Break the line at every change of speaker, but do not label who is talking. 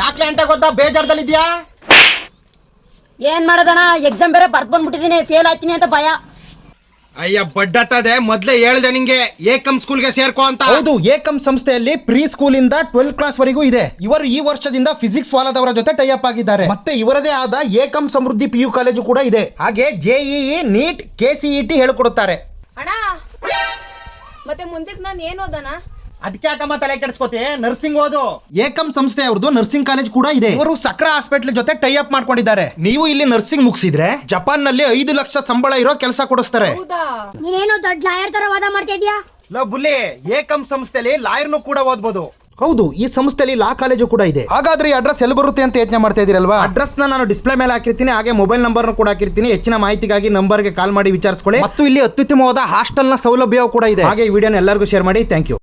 ಯಾಕೆ ಅಂತ ಗೊತ್ತಾ ಬೇಜಾರದಲ್ಲಿದ್ಯಾ?
ಏನ್ ಮಾಡೋದಣ್ಣ, ಎಕ್ಸಾಮ್ ಬೇರೆ ಬರ್ದ್ ಬಂದ್ಬಿಟ್ಟಿದೀನಿ, ಫೇಲ್ ಆಯ್ತೀನಿ ಅಂತ ಭಯ.
ಅಯ್ಯ ಬಡ್ಡತ್ತದೆ, ಮೊದ್ಲೇ ಹೇಳ್ದೆ ನಿಂಗೆ ಏಕಂ ಸ್ಕೂಲ್ಗೆ ಸೇರ್ಕೋ ಅಂತ. ಹೌದು, ಏಕಂ ಸಂಸ್ಥೆಯಲ್ಲಿ ಪ್ರೀ ಸ್ಕೂಲ್ ಇಂದ 12th ಕ್ಲಾಸ್ ವರೆಗೂ ಇದೆ. ಇವರು ಈ ವರ್ಷದಿಂದ ಫಿಸಿಕ್ಸ್ ವಾಲದವರ ಜೊತೆ ಟೈ ಅಪ್ ಆಗಿದ್ದಾರೆ. ಮತ್ತೆ ಇವರದೇ ಆದ ಏಕಂ ಸಮೃದ್ಧಿ PU ಕಾಲೇಜು ಕೂಡ ಇದೆ. ಹಾಗೆ JEE, ನೀಟ್, KCET ಹೇಳಿಕೊಡುತ್ತಾರೆ.
ಅಣ್ಣ ಮತ್ತೆ ಮುಂದಕ್ಕೆ ನಾನು ಏನ್ ಓದಣ?
ಅದಕ್ಕೆ ಯಾಕಮ್ಮ ತಲೆ ಕೆಡಿಸ್ಕೋತಿ, ನರ್ಸಿಂಗ್ ಓದು. ಏಕಂ ಸಂಸ್ಥೆ ಅವ್ರದ್ದು ನರ್ಸಿಂಗ್ ಕಾಲೇಜ್ ಕೂಡ ಇದೆ. ಇವರು ಸಕ್ರಾ ಹಾಸ್ಪಿಟಲ್ ಜೊತೆ ಟೈ ಅಪ್ ಮಾಡ್ಕೊಂಡಿದ್ದಾರೆ. ನೀವು ಇಲ್ಲಿ ನರ್ಸಿಂಗ್ ಮುಗಿಸಿದ್ರೆ ಜಪಾನ್ ನಲ್ಲಿ 5 ಲಕ್ಷ ಸಂಬಳ ಇರೋ ಕೆಲಸ ಕೊಡಿಸ್ತಾರೆ.
ನೀನೇನು ದೊಡ್ಡ ಲಾಯರ್ ತರ ವಾದ ಮಾಡ್ತಾ ಇದೀಯಾ?
ಲೋ ಬುಲ್ಲಿ, ಏಕಂ ಸಂಸ್ಥೆಯಲ್ಲಿ ಲಾಯರ್ನು ಕೂಡ ಓದ್ಬೋದು. ಹೌದು, ಈ ಸಂಸ್ಥೆಯಲ್ಲಿ ಲಾ ಕಾಲೇಜು ಕೂಡ ಇದೆ. ಹಾಗಾದ್ರೆ ಈ ಅಡ್ರೆಸ್ ಎಲ್ಲಿ ಬರುತ್ತೆ ಅಂತ ಯೋಚನೆ ಮಾಡ್ತಾ ಇದೀರಲ್ವಾ? ಅಡ್ರೆಸ್ ನಾನು ಡಿಸ್ಪ್ಲೇ ಮೇಲೆ ಹಾಕಿರ್ತೀನಿ, ಹಾಗೆ ಮೊಬೈಲ್ ನಂಬರ್ ಕೂಡ ಹಾಕಿರ್ತೀನಿ. ಹೆಚ್ಚಿನ ಮಾಹಿತಿಗಾಗಿ ನಂಬರ್ಗೆ ಕಾಲ್ ಮಾಡಿ ವಿಚಾರಿಸಿಕೊಳ್ಳಿ. ಮತ್ತು ಇಲ್ಲಿ ಅತ್ಯುತ್ತಮವಾದ ಹಾಸ್ಟೆಲ್ ನ ಸೌಲಭ್ಯ ಕೂಡ ಇದೆ. ಹಾಗೆ ಈ ವಿಡಿಯೋನ ಎಲ್ಲರಿಗೂ ಶೇರ್ ಮಾಡಿ. Thank you.